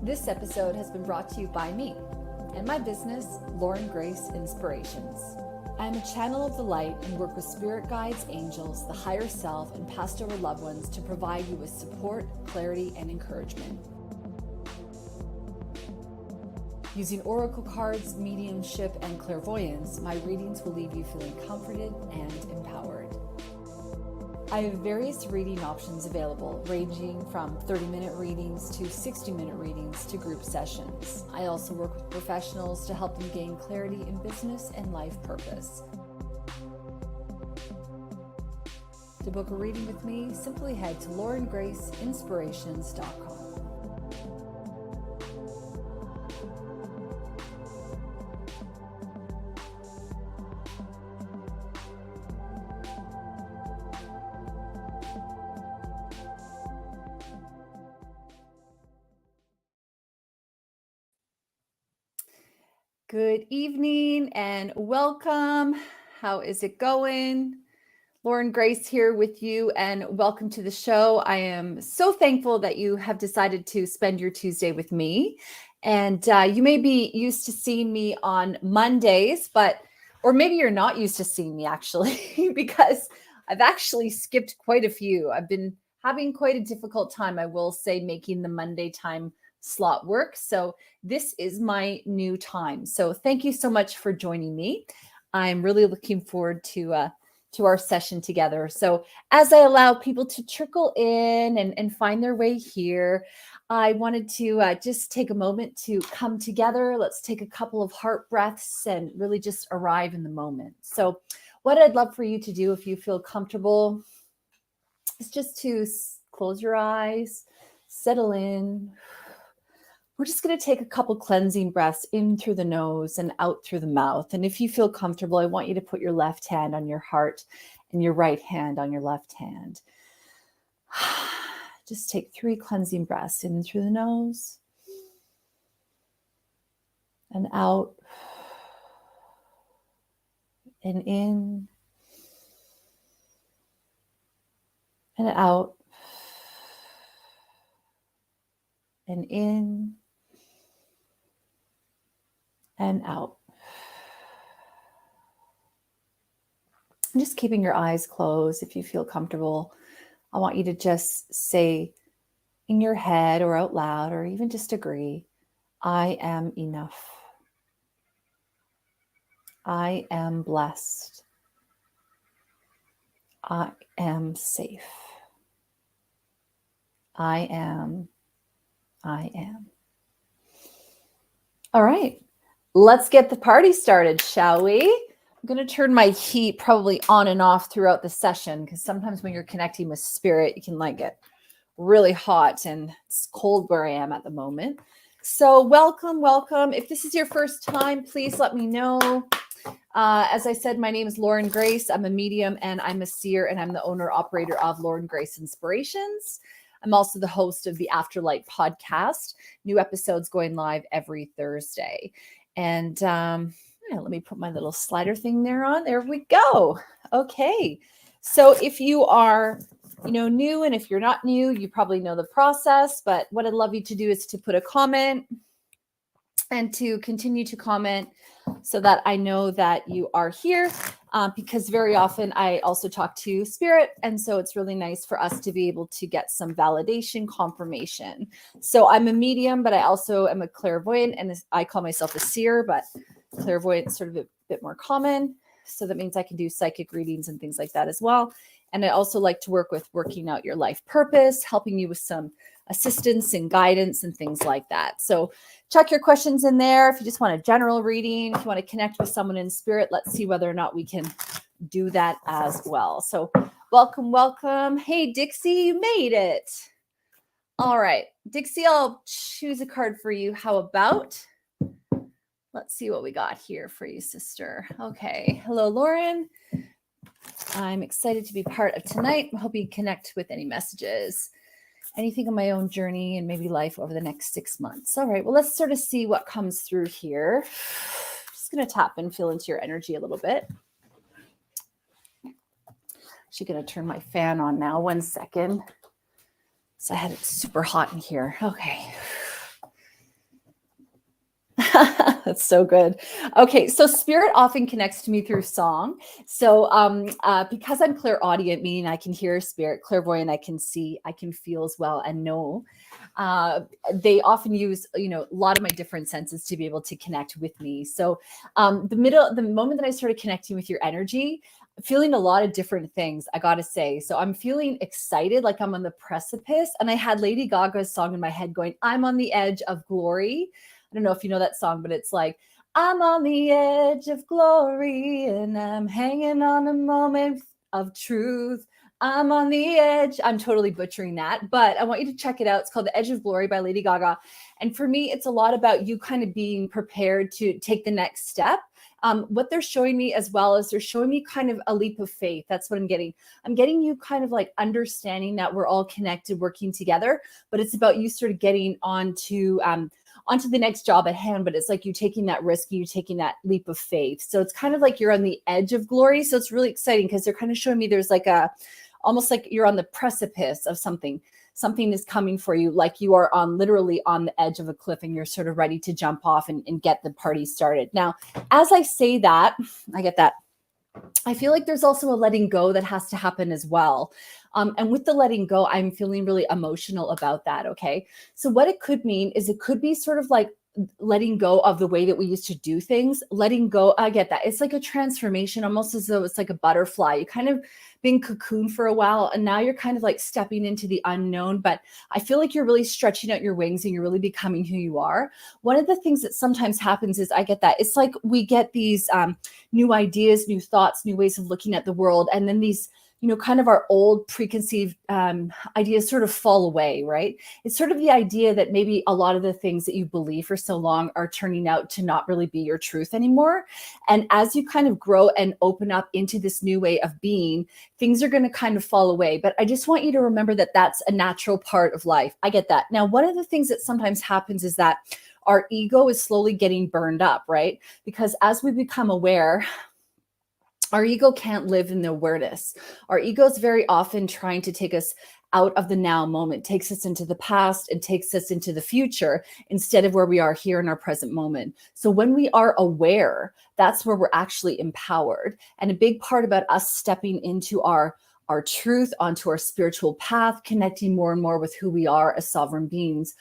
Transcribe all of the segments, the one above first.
This episode has been brought to you by me and my business, Lauren Grace Inspirations. I am a channel of the light and work with spirit guides, angels, the higher self, and passed over loved ones to provide you with support, clarity, and encouragement. Using oracle cards, mediumship, and clairvoyance, my readings will leave you feeling comforted and empowered. I have various reading options available, ranging from 30-minute readings to 60-minute readings to group sessions. I also work with professionals to help them gain clarity in business and life purpose. To book a reading with me, simply head to laurengraceinspirations.com. Good evening and welcome. How is it going? Lauren Grace here with you, and welcome to the show. I am so thankful that you have decided to spend your Tuesday with me. And you may be used to seeing me on Mondays, or maybe you're not used to seeing me actually, because I've actually skipped quite a few. I've been having quite a difficult time, I will say, making the Monday time slot work. So this is my new time. So thank you so much for joining me. I'm really looking forward to our session together. So as I allow people to trickle in and find their way here, I wanted to just take a moment to come together. Let's take a couple of heart breaths and really just arrive in the moment. So what I'd love for you to do, if you feel comfortable, is just to close your eyes, settle in. We're just going to take a couple cleansing breaths in through the nose and out through the mouth. And if you feel comfortable, I want you to put your left hand on your heart and your right hand on your left hand. Just take 3 cleansing breaths in through the nose and out and in and out and in and out. And just keeping your eyes closed if you feel comfortable. I want you to just say in your head or out loud, or even just agree, I am enough. I am blessed. I am safe. I am. All right. Let's get the party started, shall we? I'm going to turn my heat probably on and off throughout the session, because sometimes when you're connecting with spirit, you can get really hot, and it's cold where I am at the moment. So welcome. If this is your first time, please let me know. As I said, my name is Lauren Grace. I'm a medium and I'm a seer, and I'm the owner operator of Lauren Grace Inspirations. I'm also the host of the Afterlight podcast. New episodes going live every Thursday. And let me put my little slider thing there on. There we go. Okay. So if you are, new, and if you're not new, you probably know the process. But what I'd love you to do is to put a comment and to continue to comment so that I know that you are here, because very often I also talk to spirit. And so it's really nice for us to be able to get some validation, confirmation. So I'm a medium, but I also am a clairvoyant, and I call myself a seer, but clairvoyant is sort of a bit more common. So that means I can do psychic readings and things like that as well. And I also like to work with working out your life purpose, helping you with some assistance and guidance and things like that. So check your questions in there. If you just want a general reading, if you want to connect with someone in spirit, let's see whether or not we can do that as well. So welcome. Hey, Dixie, you made it. All right, Dixie, I'll choose a card for you. How about, let's see what we got here for you, sister. Okay. Hello, Lauren. I'm excited to be part of tonight. I'm hoping you connect with any messages, anything on my own journey and maybe life over the next 6 months. All right, well, let's sort of see what comes through here. Just going to tap and feel into your energy a little bit. Actually going to turn my fan on now. 1 second. So I had it super hot in here. Okay. That's so good. Okay, so spirit often connects to me through song. So because I'm clairaudient, meaning I can hear spirit, clairvoyant, I can see, I can feel as well and know. Uh, they often use, a lot of my different senses to be able to connect with me. So the moment that I started connecting with your energy, feeling a lot of different things, I gotta say. So I'm feeling excited, like I'm on the precipice. And I had Lady Gaga's song in my head going, I'm on the edge of glory. I don't know if you know that song, but it's like, I'm on the edge of glory and I'm hanging on a moment of truth. I'm on the edge. I'm totally butchering that, but I want you to check it out. It's called The Edge of Glory by Lady Gaga. And for me, it's a lot about you kind of being prepared to take the next step. What they're showing me as well is they're showing me kind of a leap of faith. That's what I'm getting. I'm getting you kind of like understanding that we're all connected, working together, but it's about you sort of getting onto the next job at hand, but it's like you taking that risk, you taking that leap of faith. So it's kind of like you're on the edge of glory. So it's really exciting because they're kind of showing me there's like almost like you're on the precipice of something. Something is coming for you, like you are literally on the edge of a cliff and you're sort of ready to jump off and get the party started. Now, as I say that, I get that. I feel like there's also a letting go that has to happen as well. And with the letting go, I'm feeling really emotional about that. Okay. So what it could mean is it could be sort of like letting go of the way that we used to do things, letting go. I get that. It's like a transformation, almost as though it's like a butterfly. You kind of been cocooned for a while and now you're kind of like stepping into the unknown, but I feel like you're really stretching out your wings and you're really becoming who you are. One of the things that sometimes happens is I get that. It's like we get these new ideas, new thoughts, new ways of looking at the world. And then these, kind of our old preconceived ideas sort of fall away, right? It's sort of the idea that maybe a lot of the things that you believe for so long are turning out to not really be your truth anymore. And as you kind of grow and open up into this new way of being, things are going to kind of fall away. But I just want you to remember that that's a natural part of life. I get that. Now, one of the things that sometimes happens is that our ego is slowly getting burned up, right? Because as we become aware, our ego can't live in the awareness. Our ego is very often trying to take us out of the now moment, takes us into the past and takes us into the future instead of where we are here in our present moment. So when we are aware, that's where we're actually empowered. And a big part about us stepping into our truth, onto our spiritual path, connecting more and more with who we are as sovereign beings,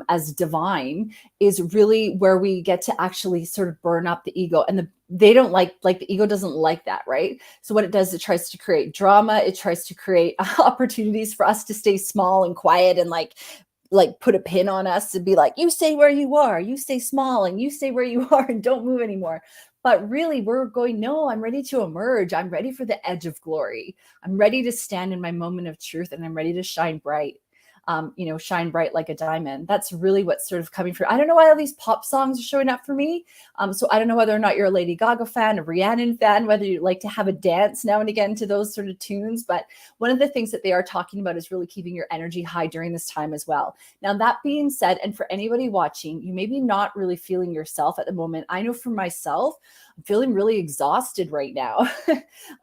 as divine, is really where we get to actually sort of burn up the ego. And they don't like the ego doesn't like that, right? So what it does, it tries to create drama. It tries to create opportunities for us to stay small and quiet and like put a pin on us to be like, you stay where you are, you stay small and you stay where you are and don't move anymore. But really we're going, no, I'm ready to emerge. I'm ready for the edge of glory. I'm ready to stand in my moment of truth and I'm ready to shine bright. Shine bright like a diamond. That's really what's sort of coming through. I don't know why all these pop songs are showing up for me. So I don't know whether or not you're a Lady Gaga fan, a Rhiannon fan, whether you like to have a dance now and again to those sort of tunes. But one of the things that they are talking about is really keeping your energy high during this time as well. Now, that being said, and for anybody watching, you may be not really feeling yourself at the moment. I know for myself, I'm feeling really exhausted right now.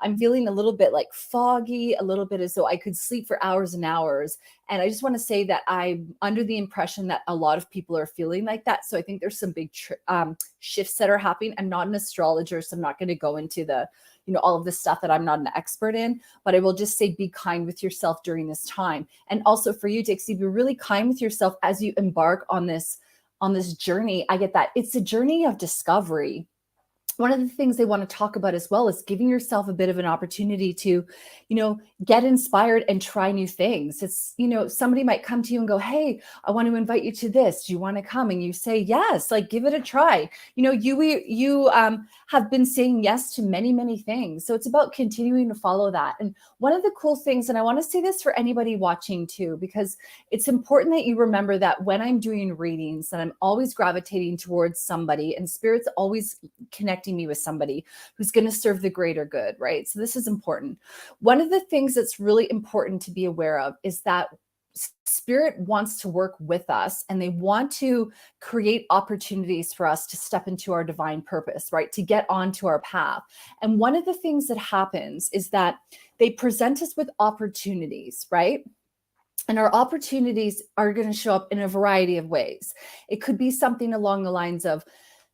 I'm feeling a little bit like foggy, a little bit as though I could sleep for hours and hours. And I just want to say that I'm under the impression that a lot of people are feeling like that. So I think there's some big shifts that are happening. I'm not an astrologer, so I'm not going to go into all of this stuff that I'm not an expert in, but I will just say, be kind with yourself during this time. And also for you, Dixie, be really kind with yourself as you embark on this journey. I get that. It's a journey of discovery. One of the things they want to talk about as well is giving yourself a bit of an opportunity to, get inspired and try new things. It's, somebody might come to you and go, hey, I want to invite you to this. Do you want to come? And you say, yes, like give it a try. You have been saying yes to many, many things. So it's about continuing to follow that. And one of the cool things, and I want to say this for anybody watching too, because it's important that you remember that when I'm doing readings, that I'm always gravitating towards somebody and spirit's always connecting me with somebody who's going to serve the greater good, right? So this is important. One of the things that's really important to be aware of is that spirit wants to work with us and they want to create opportunities for us to step into our divine purpose, right? To get onto our path. And one of the things that happens is that they present us with opportunities, right? And our opportunities are going to show up in a variety of ways. It could be something along the lines of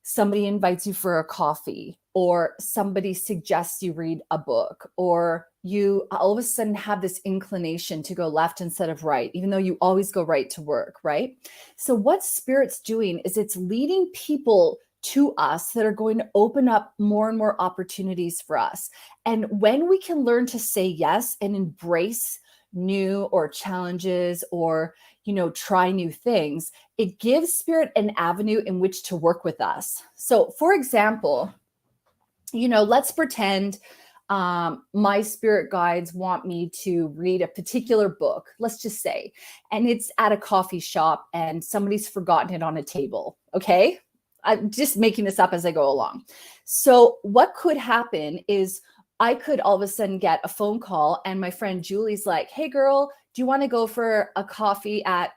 somebody invites you for a coffee, or somebody suggests you read a book, or you all of a sudden have this inclination to go left instead of right, even though you always go right to work, right? So what Spirit's doing is it's leading people to us that are going to open up more and more opportunities for us. And when we can learn to say yes and embrace new or challenges, or try new things, it gives Spirit an avenue in which to work with us. So for example, let's pretend my spirit guides want me to read a particular book, let's just say, and it's at a coffee shop and somebody's forgotten it on a table. Okay. I'm just making this up as I go along. So what could happen is I could all of a sudden get a phone call and my friend Julie's like, hey girl, do you want to go for a coffee at,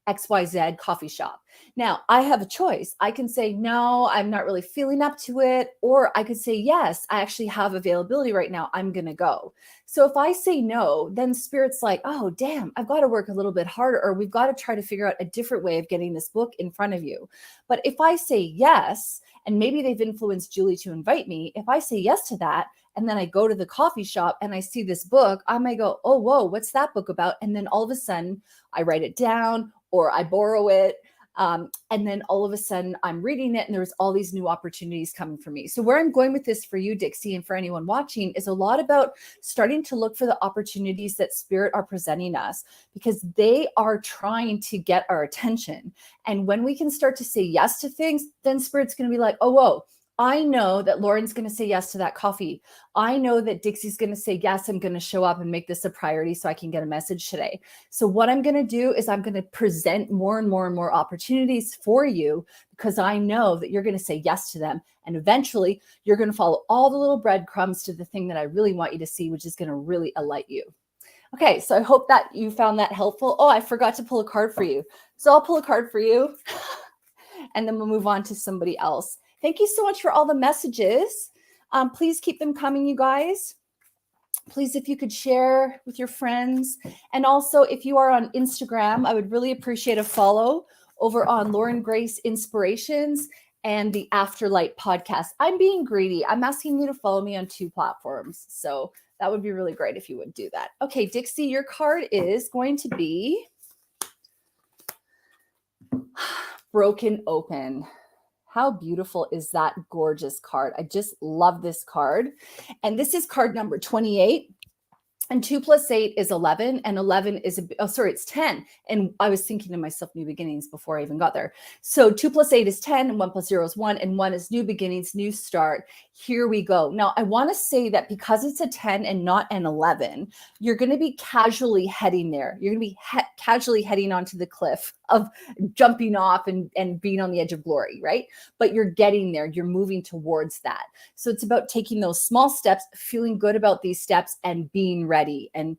XYZ coffee shop? Now I have a choice. I can say, no, I'm not really feeling up to it. Or I could say, yes, I actually have availability right now. I'm going to go. So if I say no, then Spirit's like, oh, damn, I've got to work a little bit harder, or we've got to try to figure out a different way of getting this book in front of you. But if I say yes, and maybe they've influenced Julie to invite me, if I say yes to that, and then I go to the coffee shop and I see this book, I might go, oh, whoa, what's that book about? And then all of a sudden I write it down or I borrow it. And then all of a sudden I'm reading it and there's all these new opportunities coming for me. So where I'm going with this for you, Dixie, and for anyone watching, is a lot about starting to look for the opportunities that Spirit are presenting us, because they are trying to get our attention. And when we can start to say yes to things, then Spirit's going to be like, oh, whoa, I know that Lauren's going to say yes to that coffee. I know that Dixie's going to say, yes, I'm going to show up and make this a priority so I can get a message today. So what I'm going to do is I'm going to present more and more and more opportunities for you, because I know that you're going to say yes to them. And eventually you're going to follow all the little breadcrumbs to the thing that I really want you to see, which is going to really alight you. Okay, so I hope that you found that helpful. Oh, I forgot to pull a card for you. So I'll pull a card for you and then we'll move on to somebody else. Thank you so much for all the messages. Please keep them coming, you guys. Please, if you could share with your friends. And also, if you are on Instagram, I would really appreciate a follow over on Lauren Grace Inspirations and the Afterlight podcast. I'm being greedy. I'm asking you to follow me on 2 platforms. So that would be really great if you would do that. Okay, Dixie, your card is going to be Broken Open. How beautiful is that gorgeous card? I just love this card. And this is card number 28. And 2 + 8 is 11, and 11 is, it's 10. And I was thinking to myself, new beginnings, before I even got there. So 2 + 8 is 10, and 1 + 0 is 1, and 1 is new beginnings, new start. Here we go. Now, I want to say that because it's a 10 and not an 11, you're going to be casually heading there. You're going to be casually heading onto the cliff of jumping off and being on the edge of glory, right? But you're getting there. You're moving towards that. So it's about taking those small steps, feeling good about these steps, and being ready, and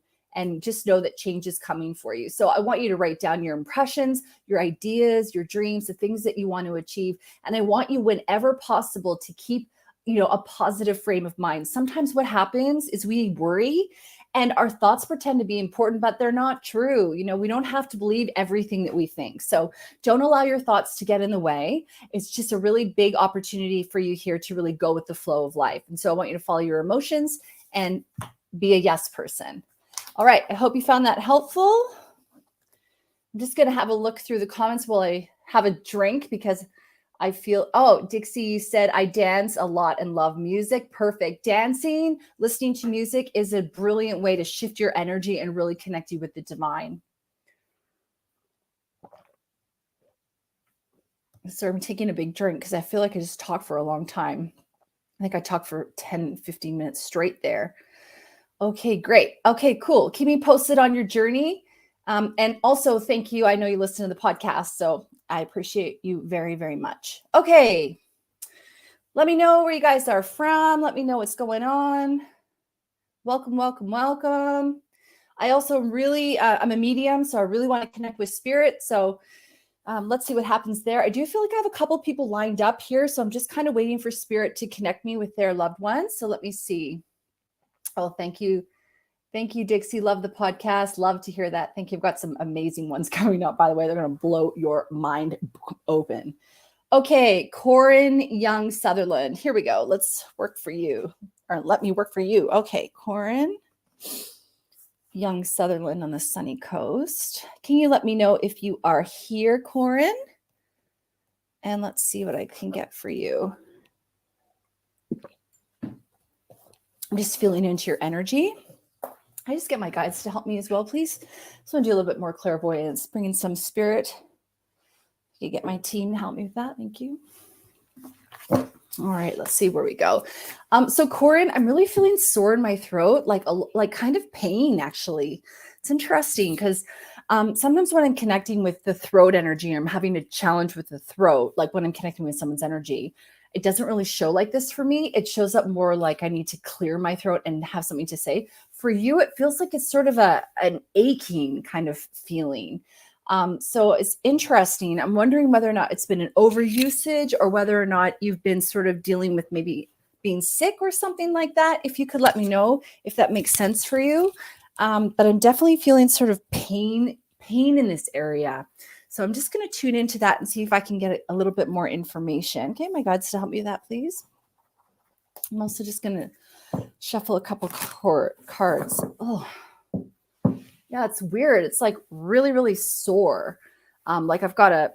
just know that change is coming for you. So I want you to write down your impressions, your ideas, your dreams, the things that you want to achieve. And I want you, whenever possible, to keep, a positive frame of mind. Sometimes what happens is we worry and our thoughts pretend to be important, but they're not true. We don't have to believe everything that we think. So don't allow your thoughts to get in the way. It's just a really big opportunity for you here to really go with the flow of life. And so I want you to follow your emotions and be a yes person. All right. I hope you found that helpful. I'm just going to have a look through the comments while I have a drink, because I feel, Dixie, you said I dance a lot and love music. Perfect. Dancing, listening to music is a brilliant way to shift your energy and really connect you with the divine. So I'm taking a big drink because I feel like I just talked for a long time. I think I talked for 10, 15 minutes straight there. Okay, great. Okay, cool. Keep me posted on your journey. And also, thank you. I know you listen to the podcast, so I appreciate you very, very much. Okay. Let me know where you guys are from. Let me know what's going on. Welcome, welcome, welcome. I also really, I'm a medium, so I really want to connect with Spirit. So let's see what happens there. I do feel like I have a couple people lined up here, so I'm just kind of waiting for Spirit to connect me with their loved ones. So let me see. Oh, thank you. Thank you, Dixie. Love the podcast. Love to hear that. Thank you. I've got some amazing ones coming up, by the way. They're going to blow your mind open. Okay, Corin Young Sutherland. Here we go. Let's work for you, or let me work for you. Okay, Corin Young Sutherland on the sunny coast. Can you let me know if you are here, Corin? And let's see what I can get for you. I'm just feeling into your energy. I just get my guides to help me as well, please. So I'm going to do a little bit more clairvoyance, bring in some spirit. You get my team to help me with that. Thank you. All right, let's see where we go. So Corin, I'm really feeling sore in my throat, like kind of pain, actually. It's interesting because sometimes when I'm connecting with the throat energy, I'm having a challenge with the throat, like when I'm connecting with someone's energy. It doesn't really show like this for me. It shows up more like I need to clear my throat and have something to say. For you, it feels like it's sort of an aching kind of feeling. So it's interesting. I'm wondering whether or not it's been an overusage or whether or not you've been sort of dealing with maybe being sick or something like that. If you could let me know if that makes sense for you. But I'm definitely feeling sort of pain in this area. So I'm just going to tune into that and see if I can get a little bit more information. Okay, my guides to help me with that, please. I'm also just going to shuffle a couple cards. Oh, yeah, it's weird. It's like really, really sore. Like I've got a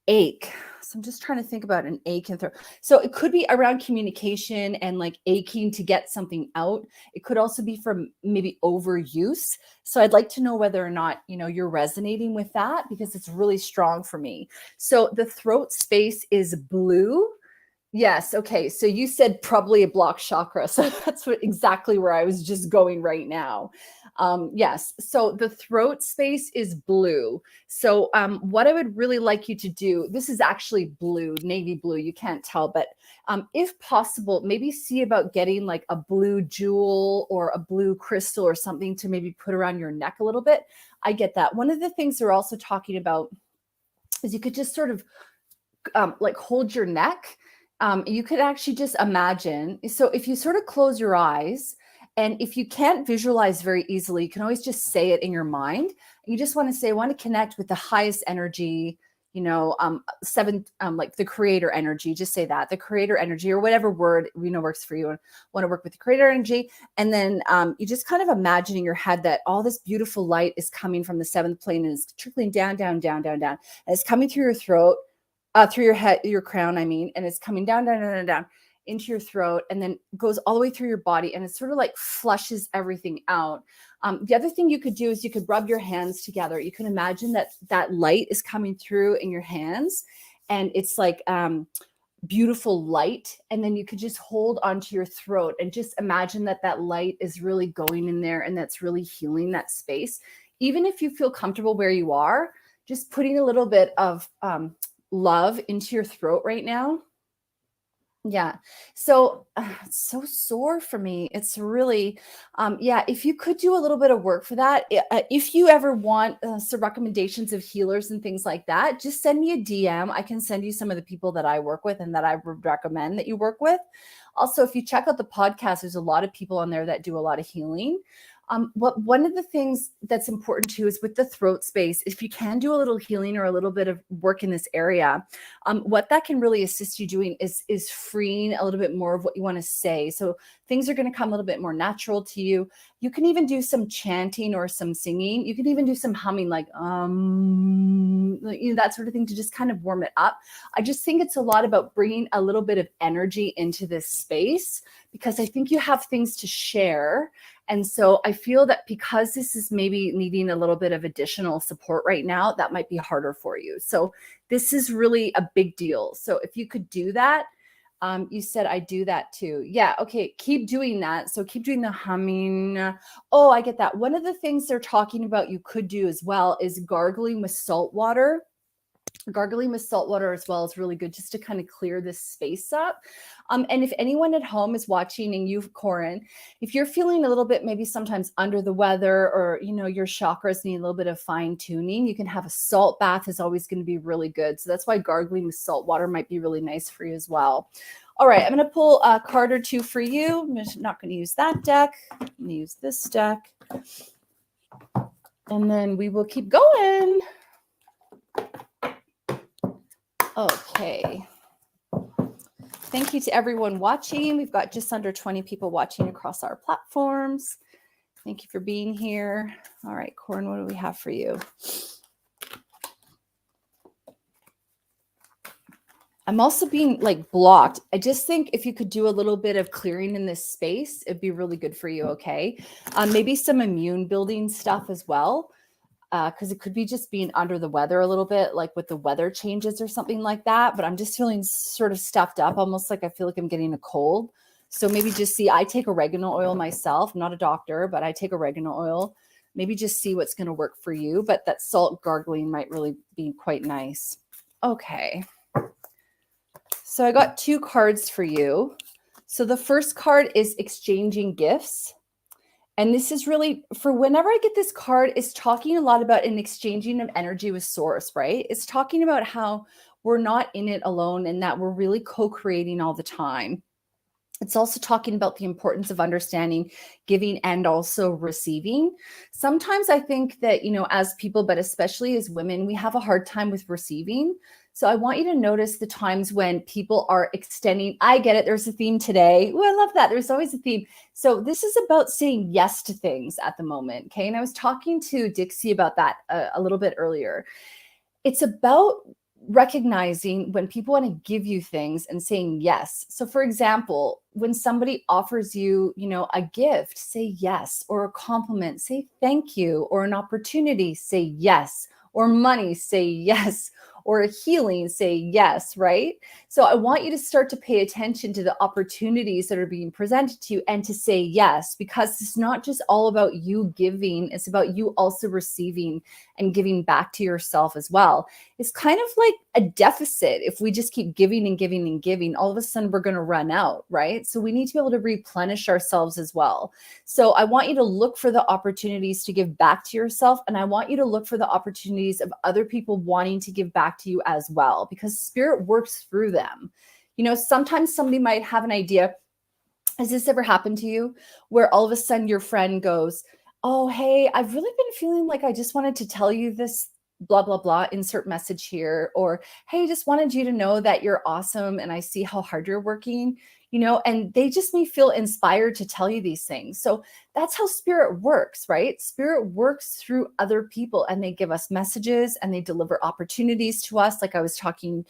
ache. So I'm just trying to think about an ache in throat. So it could be around communication and like aching to get something out. It could also be from maybe overuse. So I'd like to know whether or not, you're resonating with that because it's really strong for me. So the throat space is blue. Yes. Okay. So you said probably a blocked chakra. So that's exactly where I was just going right now. Yes. So the throat space is blue. So what I would really like you to do, this is actually blue, navy blue. You can't tell, but if possible, maybe see about getting like a blue jewel or a blue crystal or something to maybe put around your neck a little bit. I get that. One of the things they're also talking about is you could just sort of like hold your neck. You could actually just imagine. So if you sort of close your eyes, and if you can't visualize very easily, you can always just say it in your mind. You just want to say, I want to connect with the highest energy, like the creator energy. Just say that, the creator energy, or whatever word works for you. And want to work with the creator energy. And then you just kind of imagine in your head that all this beautiful light is coming from the seventh plane and is trickling down, down, down, down, down. And it's coming through your throat. Through your head, your crown, and it's coming down, down, down, down, down into your throat, and then goes all the way through your body, and it sort of like flushes everything out. The other thing you could do is you could rub your hands together. You can imagine that light is coming through in your hands, and it's like beautiful light, and then you could just hold onto your throat and just imagine that light is really going in there, and that's really healing that space. Even if you feel comfortable where you are, just putting a little bit of love into your throat right now. Yeah. So it's so sore for me. It's really, if you could do a little bit of work for that, if you ever want some recommendations of healers and things like that, just send me a DM. I can send you some of the people that I work with and that I would recommend that you work with. Also, if you check out the podcast, there's a lot of people on there that do a lot of healing. One of the things that's important too is with the throat space, if you can do a little healing or a little bit of work in this area, what that can really assist you doing is freeing a little bit more of what you want to say. So things are going to come a little bit more natural to you. You can even do some chanting or some singing. You can even do some humming, like that sort of thing, to just kind of warm it up. I just think it's a lot about bringing a little bit of energy into this space, because I think you have things to share. And so I feel that because this is maybe needing a little bit of additional support right now, that might be harder for you. So this is really a big deal. So if you could do that, you said I do that too. Yeah. Okay. Keep doing that. So keep doing the humming. Oh, I get that. One of the things they're talking about you could do as well is gargling with salt water. Gargling with salt water as well is really good, just to kind of clear this space up. And if anyone at home is watching, and you, Corin, if you're feeling a little bit maybe sometimes under the weather, or your chakras need a little bit of fine tuning, you can have a salt bath. Is always going to be really good. So that's why gargling with salt water might be really nice for you as well. All right, I'm going to pull a card or two for you. I'm not going to use that deck. I'm going to use this deck, and then we will keep going. Okay. Thank you to everyone watching. We've got just under 20 people watching across our platforms. Thank you for being here. All right, Corin, what do we have for you? I'm also being like blocked. I just think if you could do a little bit of clearing in this space, it'd be really good for you, okay? Maybe some immune building stuff as well, because it could be just being under the weather a little bit, like with the weather changes or something like that. But I'm just feeling sort of stuffed up, almost like I feel like I'm getting a cold. So maybe just see, I take oregano oil myself. I'm not a doctor, but I take oregano oil. Maybe just see what's going to work for you. But that salt gargling might really be quite nice. Okay. So I got 2 cards for you. So the first card is exchanging gifts. And this is really, for whenever I get this card, it's talking a lot about an exchanging of energy with source, right? It's talking about how we're not in it alone and that we're really co-creating all the time. It's also talking about the importance of understanding giving and also receiving. Sometimes I think that, you know, as people, but especially as women, we have a hard time with receiving. So I want you to notice the times when people are extending. I get it. There's a theme today. Oh, I love that. There's always a theme. So this is about saying yes to things at the moment. Okay. And I was talking to Dixie about that a little bit earlier. It's about recognizing when people want to give you things and saying yes. So for example, when somebody offers you, you know, a gift, say yes, or a compliment, say thank you, or an opportunity, say yes, or money, say yes, or a healing, say yes, right? So I want you to start to pay attention to the opportunities that are being presented to you and to say yes, because it's not just all about you giving, it's about you also receiving and giving back to yourself as well. It's kind of like a deficit. If we just keep giving and giving and giving, all of a sudden we're going to run out, right? So we need to be able to replenish ourselves as well. So I want you to look for the opportunities to give back to yourself. And I want you to look for the opportunities of other people wanting to give back to you as well, because spirit works through them. You know, sometimes somebody might have an idea. Has this ever happened to you where all of a sudden your friend goes, oh, hey, I've really been feeling like I just wanted to tell you this, blah, blah, blah, insert message here. Or, hey, just wanted you to know that you're awesome and I see how hard you're working, you know, and they just may feel inspired to tell you these things. So that's how spirit works, right? Spirit works through other people and they give us messages and they deliver opportunities to us. Like I was talking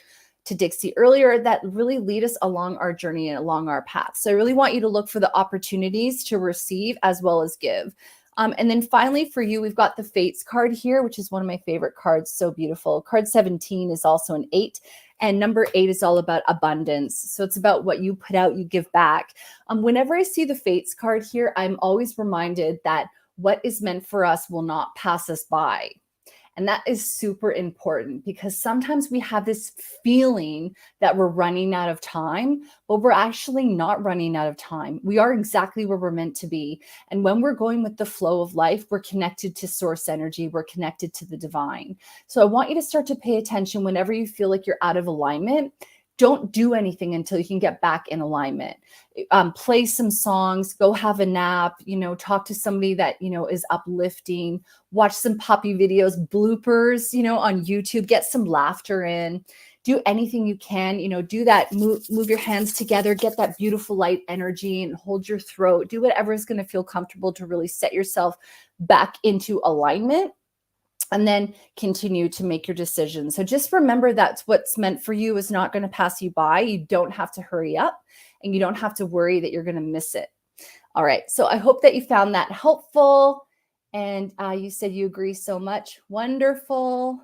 to Dixie earlier, that really lead us along our journey and along our path. So I really want you to look for the opportunities to receive as well as give. And then finally for you, we've got the Fates card here, which is one of my favorite cards. So beautiful. Card 17 is also an 8. And number 8 is all about abundance. So it's about what you put out, you give back. Whenever I see the Fates card here, I'm always reminded that what is meant for us will not pass us by. And that is super important because sometimes we have this feeling that we're running out of time, but we're actually not running out of time. We are exactly where we're meant to be. And when we're going with the flow of life, we're connected to source energy. We're connected to the divine. So I want you to start to pay attention whenever you feel like you're out of alignment. Don't do anything until you can get back in alignment. Play some songs, go have a nap, you know, talk to somebody that, you know, is uplifting, watch some puppy videos, bloopers, you know, on YouTube, get some laughter in, do anything you can, you know, do that, move your hands together, get that beautiful light energy and hold your throat, do whatever is going to feel comfortable to really set yourself back into alignment. And then continue to make your decisions. So just remember that's what's meant for you is not going to pass you by. You don't have to hurry up and you don't have to worry that you're going to miss it. All right. So I hope that you found that helpful. And you said you agree so much. Wonderful.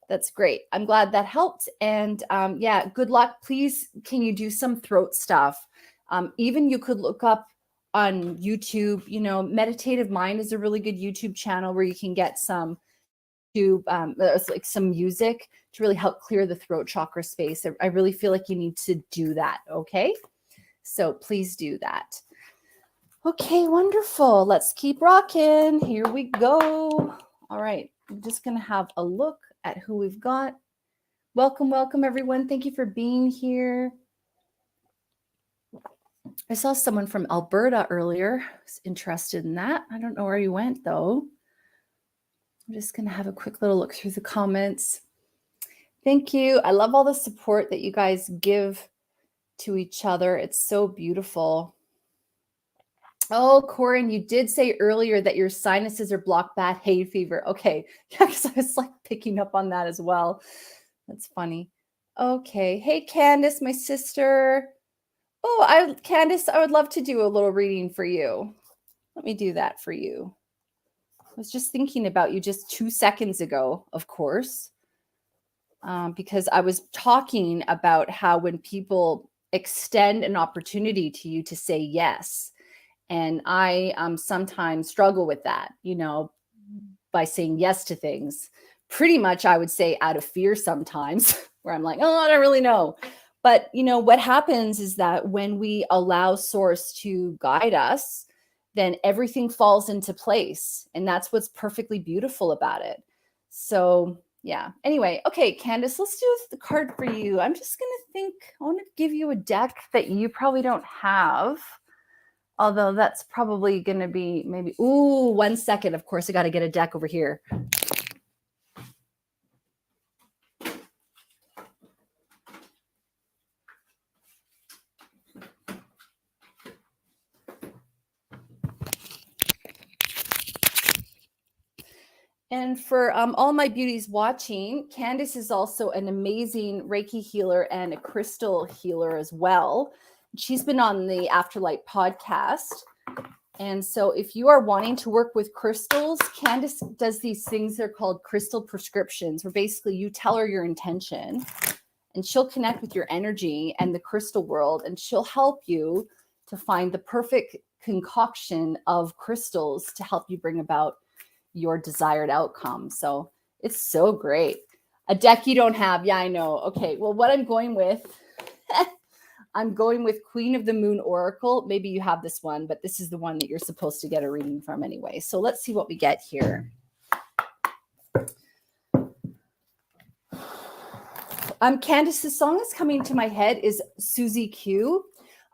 That's great. I'm glad that helped. And yeah, good luck. Please, can you do some throat stuff? Even you could look up on YouTube, you know, Meditative Mind is a really good YouTube channel where you can get some like some music to really help clear the throat chakra space. I really feel like you need to do that. Okay. So please do that. Okay, wonderful. Let's keep rocking. Here we go. All right. I'm just going to have a look at who we've got. Welcome, welcome everyone. Thank you for being here. I saw someone from Alberta earlier. I was interested in that. I don't know where you went though. I'm just going to have a quick little look through the comments. Thank you. I love all the support that you guys give to each other. It's so beautiful. Oh, Corin, you did say earlier that your sinuses are blocked, bad hay fever. Okay. Yeah, because I was like picking up on that as well. That's funny. Okay. Hey, Candace, my sister. Oh, Candace, I would love to do a little reading for you. Let me do that for you. I was just thinking about you just 2 seconds ago, of course, because I was talking about how when people extend an opportunity to you to say yes, and I sometimes struggle with that, by saying yes to things. Pretty much, I would say out of fear sometimes, where I'm like, oh, I don't really know. But, what happens is that when we allow Source to guide us, then everything falls into place. And that's what's perfectly beautiful about it. So, yeah. Anyway, okay, Candace, let's do the card for you. I'm just going to think, I want to give you a deck that you probably don't have. Although that's probably going to be maybe, 1 second. Of course, I got to get a deck over here. And for all my beauties watching, Candace is also an amazing Reiki healer and a crystal healer as well. She's been on the Afterlight podcast. And so if you are wanting to work with crystals, Candace does these things. They're called crystal prescriptions, where basically you tell her your intention and she'll connect with your energy and the crystal world, and she'll help you to find the perfect concoction of crystals to help you bring about your desired outcome. So it's so great. A deck you don't have. Yeah, I know. Okay. Well, what I'm going with, I'm going with Queen of the Moon Oracle. Maybe you have this one, but this is the one that you're supposed to get a reading from anyway. So let's see what we get here. Candace's song that's coming to my head is Susie Q.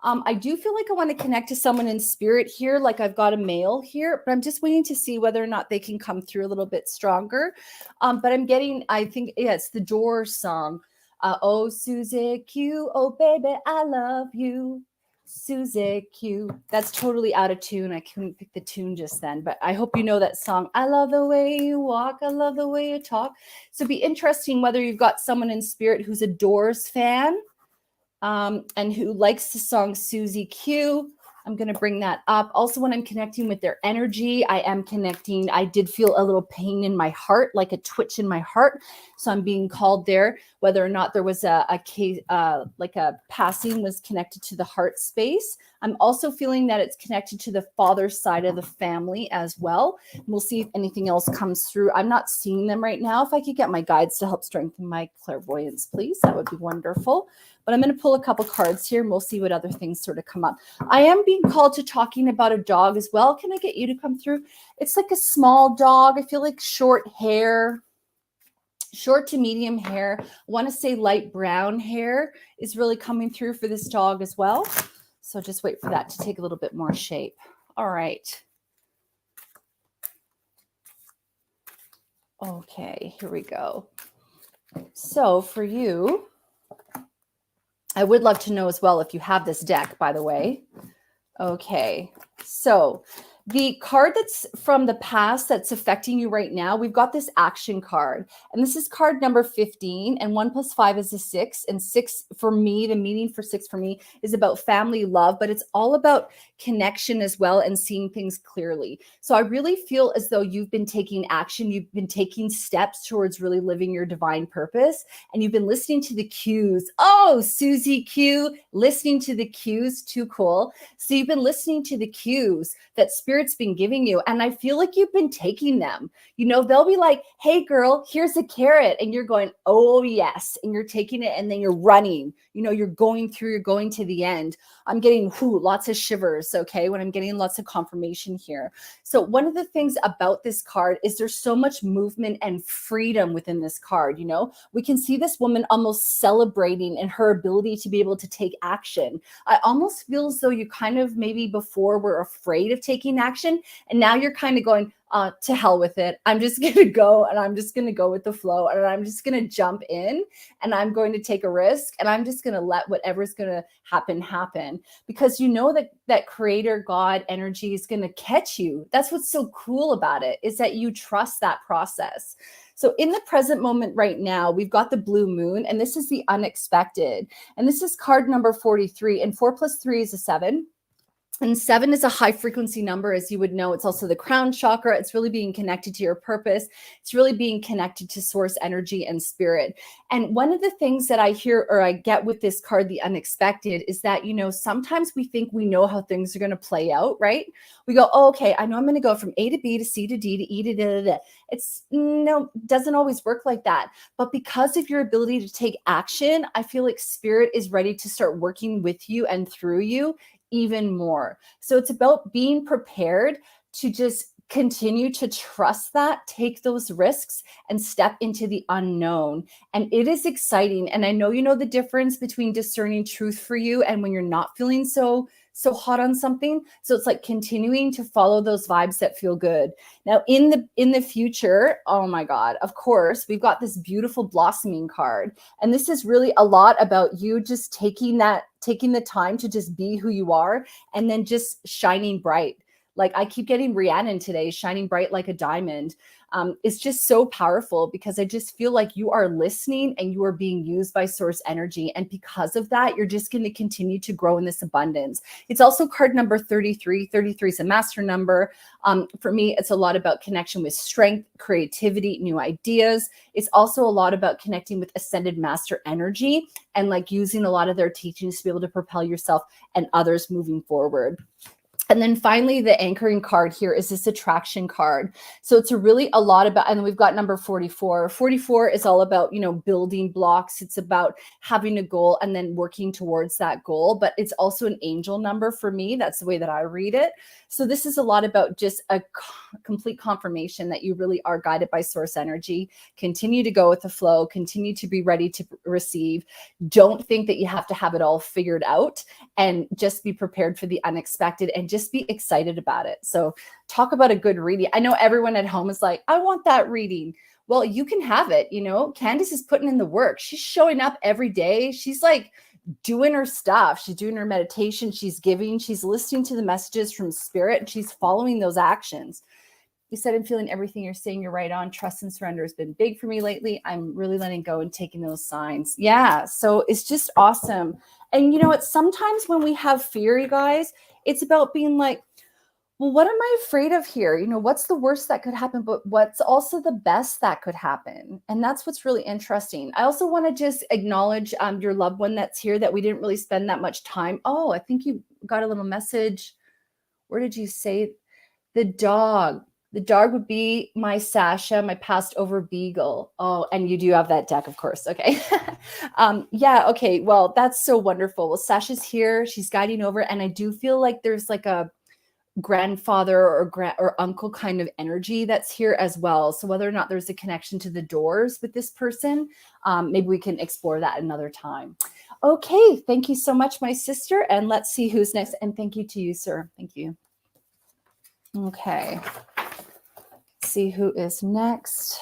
I do feel like I want to connect to someone in spirit here, like I've got a male here, but I'm just waiting to see whether or not they can come through a little bit stronger. But I'm getting, I think, yeah, it's the Doors song. Oh, Susie Q, oh, baby, I love you. Susie Q. That's totally out of tune. I couldn't pick the tune just then, but I hope you know that song. I love the way you walk. I love the way you talk. So it'd be interesting whether you've got someone in spirit who's a Doors fan and who likes the song Susie Q. I'm going to bring that up. Also, when I'm connecting with their energy, I did feel a little pain in my heart, like a twitch in my heart. So I'm being called there, whether or not there was a case, like a passing was connected to the heart space. I'm also feeling that it's connected to the father's side of the family as well. And we'll see if anything else comes through. I'm not seeing them right now. If I could get my guides to help strengthen my clairvoyance, please, that would be wonderful. But I'm going to pull a couple cards here and we'll see what other things sort of come up. I am being called to talking about a dog as well. Can I get you to come through? It's like a small dog. I feel like short hair, short to medium hair. I want to say light brown hair is really coming through for this dog as well. So just wait for that to take a little bit more shape. All right. Okay, here we go. So for you, I would love to know as well if you have this deck, by the way. Okay, so the card that's from the past that's affecting you right now, we've got this action card. And this is card number 15. And 1 + 5 is a 6. And 6 for me, the meaning for 6 for me is about family love, but it's all about connection as well and seeing things clearly. So I really feel as though you've been taking action. You've been taking steps towards really living your divine purpose. And you've been listening to the cues. Oh, Susie Q, listening to the cues. Too cool. So you've been listening to the cues that Spirit's been giving you. And I feel like you've been taking them. They'll be like, hey, girl, here's a carrot. And you're going, oh, yes. And you're taking it and then you're running. You're going through, you're going to the end. I'm getting lots of shivers, okay, when I'm getting lots of confirmation here. So one of the things about this card is there's so much movement and freedom within this card. We can see this woman almost celebrating in her ability to be able to take action. I almost feel as though you kind of maybe before were afraid of taking taking action. And now you're kind of going, to hell with it. I'm just going to go, and I'm just going to go with the flow, and I'm just going to jump in, and I'm going to take a risk, and I'm just going to let whatever's going to happen, because you know that creator God energy is going to catch you. That's what's so cool about it, is that you trust that process. So in the present moment right now, we've got the blue moon, and this is the unexpected. And this is card number 43, and 4 + 3 is a 7. And 7 is a high frequency number, as you would know. It's also the crown chakra. It's really being connected to your purpose. It's really being connected to source energy and spirit. And one of the things that I hear, or I get with this card, the unexpected, is that, you know, sometimes we think we know how things are going to play out, right? We go, oh, okay, I know I'm going to go from A to B to C to D to E to da, da, da. It's no, doesn't always work like that. But because of your ability to take action, I feel like spirit is ready to start working with you and through you even more. So it's about being prepared to just continue to trust that, take those risks, and step into the unknown. And it is exciting. And I know you know the difference between discerning truth for you and when you're not feeling so hot on something. So it's like continuing to follow those vibes that feel good. Now in the future, oh my God, of course, we've got this beautiful blossoming card. And this is really a lot about you just taking the time to just be who you are, and then just shining bright. Like I keep getting Rhiannon today, shining bright like a diamond. It's just so powerful, because I just feel like you are listening and you are being used by source energy. And because of that, you're just going to continue to grow in this abundance. It's also card number 33. 33 is a master number. For me, it's a lot about connection with strength, creativity, new ideas. It's also a lot about connecting with ascended master energy and like using a lot of their teachings to be able to propel yourself and others moving forward. And then finally, the anchoring card here is this attraction card. So it's really a lot about, and we've got number 44. 44 is all about, you know, building blocks. It's about having a goal and then working towards that goal. But it's also an angel number for me. That's the way that I read it. So this is a lot about just a complete confirmation that you really are guided by source energy. Continue to go with the flow. Continue to be ready to receive. Don't think that you have to have it all figured out, and just be prepared for the unexpected, and just be excited about it. So talk about a good reading. I know everyone at home is like, I want that reading. Well, you can have it. You know, Candace is putting in the work. She's showing up every day. She's like doing her stuff. She's doing her meditation. She's giving, she's listening to the messages from spirit, and she's following those actions. You said, I'm feeling everything you're saying. You're right on. Trust and surrender has been big for me lately. I'm really letting go and taking those signs. Yeah. So it's just awesome. And you know what? Sometimes when we have fear, you guys, it's about being like, well, what am I afraid of here? You know, what's the worst that could happen, but what's also the best that could happen? And that's what's really interesting. I also want to just acknowledge your loved one that's here that we didn't really spend that much time. Oh, I think you got a little message. Where did you say the dog? The dog would be my Sasha, my passed over beagle. Oh, and you do have that deck, of course. Okay. Yeah. Okay. Well, that's so wonderful. Well, Sasha's here. She's guiding over. And I do feel like there's like a grandfather or uncle kind of energy that's here as well. So whether or not there's a connection to the doors with this person, maybe we can explore that another time. Okay. Thank you so much, my sister. And let's see who's next. And thank you to you, sir. Thank you. Okay. See who is next.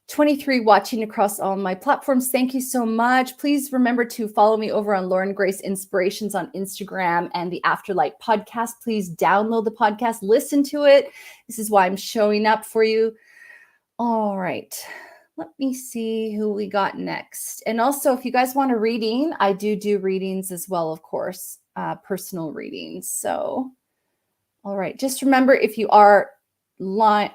23 watching across all my platforms. Thank you so much. Please remember to follow me over on Lauren Grace Inspirations on Instagram and the Afterlight podcast. Please download the podcast, listen to it. This is why I'm showing up for you. All right. Let me see who we got next. And also, if you guys want a reading, I do readings as well, of course, personal readings. So, all right. Just remember, if you are yeah,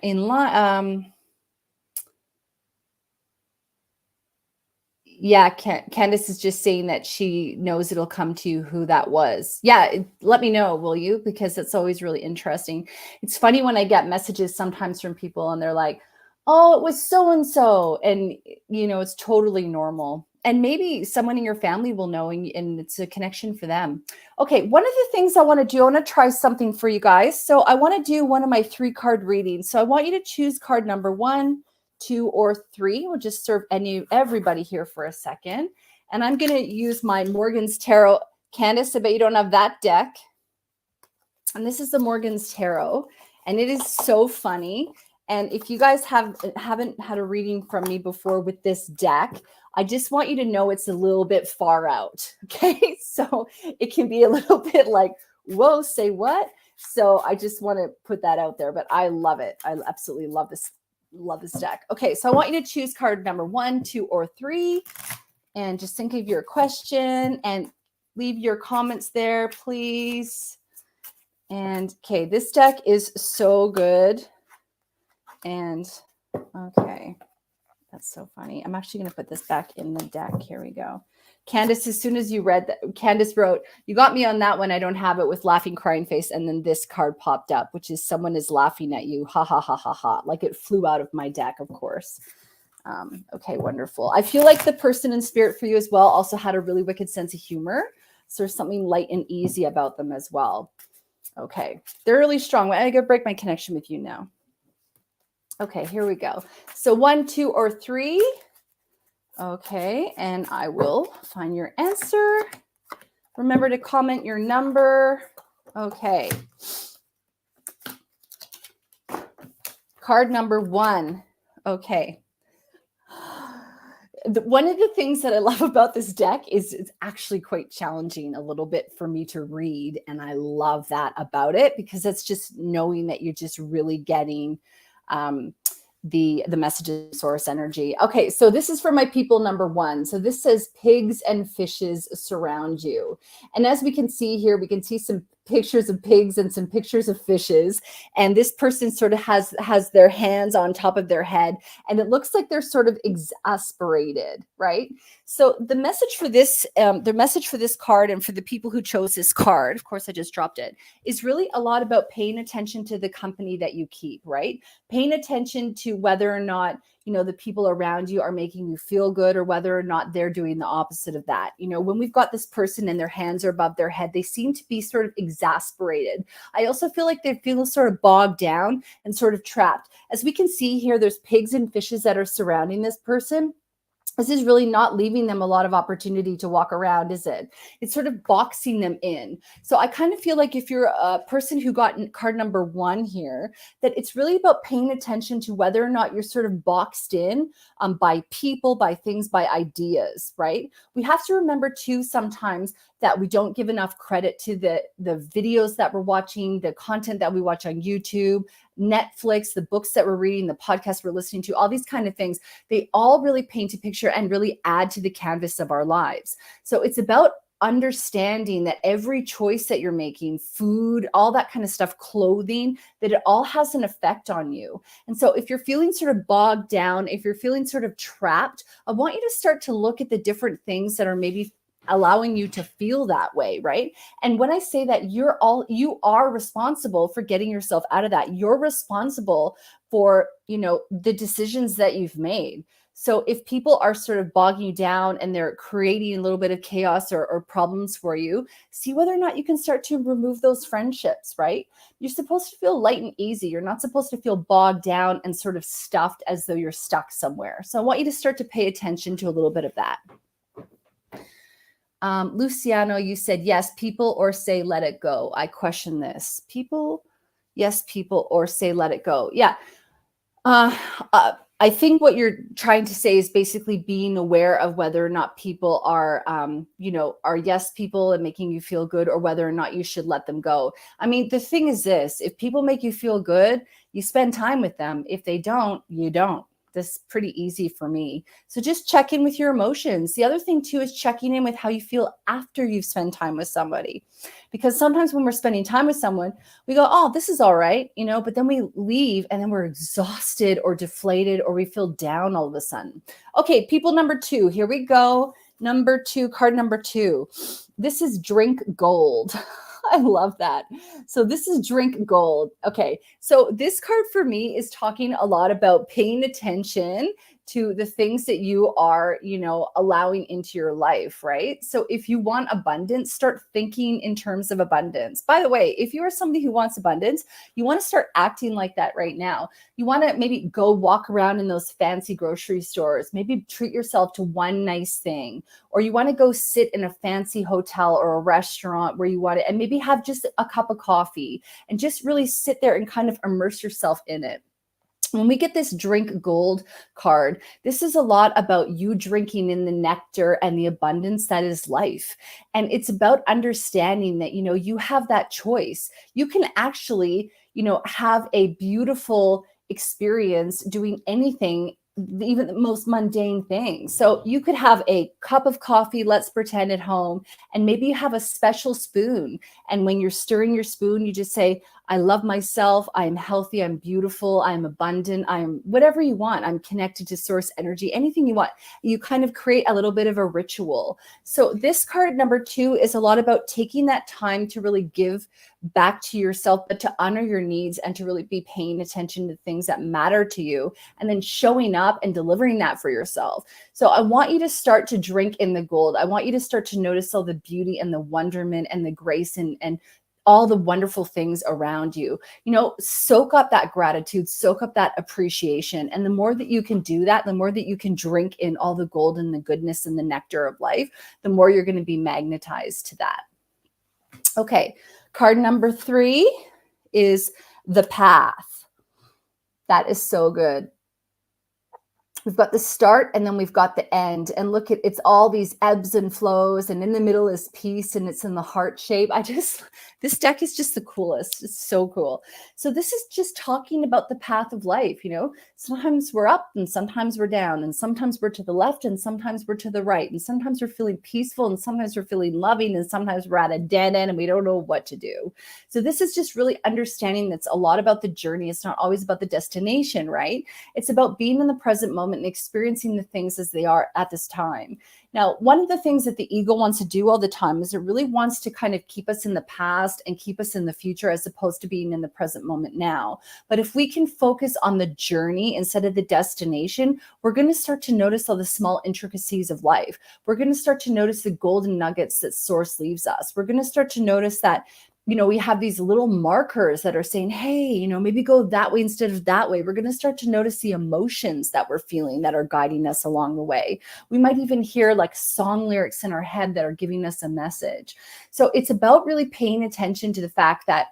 Candace is just saying that she knows it'll come to you who that was. Yeah, let me know, will you? Because it's always really interesting. It's funny when I get messages sometimes from people and they're like, oh, it was so-and-so. And, you know, it's totally normal. And maybe someone in your family will know, and it's a connection for them. Okay, one of the things I want to do, I want to try something for you guys. So I want to do one of my 3-card readings. So I want you to choose card number 1, 2, or 3. We'll just serve everybody here for a second. And I'm going to use my Morgan's Tarot. Candace, I bet you don't have that deck. And this is the Morgan's Tarot. And it is so funny. And if you guys haven't had a reading from me before with this deck, I just want you to know it's a little bit far out. Okay. So it can be a little bit like, whoa, say what? So I just want to put that out there, but I love it. I absolutely love this deck. Okay. So I want you to choose card number 1, 2, or 3, and just think of your question and leave your comments there, please. And okay, this deck is so good. And okay, that's so funny. I'm actually going to put this back in the deck. Here we go. Candace, as soon as you read that, Candace wrote, you got me on that one. I don't have it, with laughing, crying face. And then this card popped up, which is someone is laughing at you. Ha, ha, ha, ha, ha. Like it flew out of my deck, of course. Okay, wonderful. I feel like the person in spirit for you as well also had a really wicked sense of humor. So there's something light and easy about them as well. Okay, they're really strong. I gotta break my connection with you now. Okay, here we go. So 1, 2, or 3. Okay, and I will find your answer. Remember to comment your number. Okay. Card number 1. Okay. One of the things that I love about this deck is it's actually quite challenging a little bit for me to read. And I love that about it, because it's just knowing that you're just really getting the messages, source energy. Okay, so this is for my people number 1. So this says pigs and fishes surround you. And as we can see here, we can see some pictures of pigs and some pictures of fishes. And this person sort of has their hands on top of their head, and it looks like they're sort of exasperated, right? So the message for this card, and for the people who chose this card, of course, I just dropped it, is really a lot about paying attention to the company that you keep, right? Paying attention to whether or not, the people around you are making you feel good, or whether or not they're doing the opposite of that. When we've got this person and their hands are above their head, they seem to be sort of exasperated. I also feel like they feel sort of bogged down and sort of trapped. As we can see here, there's pigs and fishes that are surrounding this person. This is really not leaving them a lot of opportunity to walk around, is it? It's sort of boxing them in. So I kind of feel like if you're a person who got card number 1 here, that it's really about paying attention to whether or not you're sort of boxed in by people, by things, by ideas, right? We have to remember too sometimes that we don't give enough credit to the videos that we're watching, the content that we watch on YouTube, Netflix, the books that we're reading, the podcasts we're listening to, all these kind of things. They all really paint a picture and really add to the canvas of our lives. So it's about understanding that every choice that you're making, food, all that kind of stuff, clothing, that it all has an effect on you. And so if you're feeling sort of bogged down, if you're feeling sort of trapped, I want you to start to look at the different things that are maybe allowing you to feel that way, right? And when I say that, you are responsible for getting yourself out of that. You're responsible for, the decisions that you've made. So if people are sort of bogging you down and they're creating a little bit of chaos or problems for you, see whether or not you can start to remove those friendships, right? You're supposed to feel light and easy. You're not supposed to feel bogged down and sort of stuffed as though you're stuck somewhere. So I want you to start to pay attention to a little bit of that. Luciano, you said yes, people, or say let it go. I question this. People, yes, people, or say let it go. Yeah. I think what you're trying to say is basically being aware of whether or not people are, are yes people and making you feel good, or whether or not you should let them go. I mean, the thing is this: if people make you feel good, you spend time with them. If they don't, you don't. This is pretty easy for me. So just check in with your emotions. The other thing too is checking in with how you feel after you've spent time with somebody. Because sometimes when we're spending time with someone, we go, oh, this is all right, but then we leave and then we're exhausted or deflated, or we feel down all of a sudden. Okay, people number 2, here we go. Number 2, card number 2. This is drink gold. I love that. So this is drink gold. Okay. So this card for me is talking a lot about paying attention to the things that you are, allowing into your life, right? So if you want abundance, start thinking in terms of abundance. By the way, if you are somebody who wants abundance, you want to start acting like that right now. You want to maybe go walk around in those fancy grocery stores, maybe treat yourself to one nice thing, or you want to go sit in a fancy hotel or a restaurant where you want to, and maybe have just a cup of coffee and just really sit there and kind of immerse yourself in it. When we get this drink gold card, this is a lot about you drinking in the nectar and the abundance that is life. And it's about understanding that, you have that choice. You can actually, have a beautiful experience doing anything, even the most mundane things. So you could have a cup of coffee, let's pretend, at home, and maybe you have a special spoon. And when you're stirring your spoon, you just say, I love myself. I am healthy. I'm beautiful. I'm abundant. I'm whatever you want. I'm connected to source energy, anything you want. You kind of create a little bit of a ritual. So this card number 2 is a lot about taking that time to really give back to yourself, but to honor your needs and to really be paying attention to things that matter to you, and then showing up and delivering that for yourself. So I want you to start to drink in the gold. I want you to start to notice all the beauty and the wonderment and the grace and all the wonderful things around you. Soak up that gratitude, soak up that appreciation. And the more that you can do that, the more that you can drink in all the gold and the goodness and the nectar of life, the more you're going to be magnetized to that. Okay, card number 3 is the path. That is so good. We've got the start and then we've got the end. And look, it's all these ebbs and flows, and in the middle is peace, and it's in the heart shape. This deck is just the coolest. It's so cool. So this is just talking about the path of life. Sometimes we're up and sometimes we're down, and sometimes we're to the left and sometimes we're to the right, and sometimes we're feeling peaceful and sometimes we're feeling loving, and sometimes we're at a dead end and we don't know what to do. So this is just really understanding that's a lot about the journey. It's not always about the destination, right? It's about being in the present moment and experiencing the things as they are at this time. Now, one of the things that the ego wants to do all the time is it really wants to kind of keep us in the past and keep us in the future, as opposed to being in the present moment now. But if we can focus on the journey instead of the destination, we're going to start to notice all the small intricacies of life. We're going to start to notice the golden nuggets that source leaves us. We're going to start to notice that we have these little markers that are saying, hey, maybe go that way instead of that way. We're going to start to notice the emotions that we're feeling that are guiding us along the way. We might even hear like song lyrics in our head that are giving us a message. So it's about really paying attention to the fact that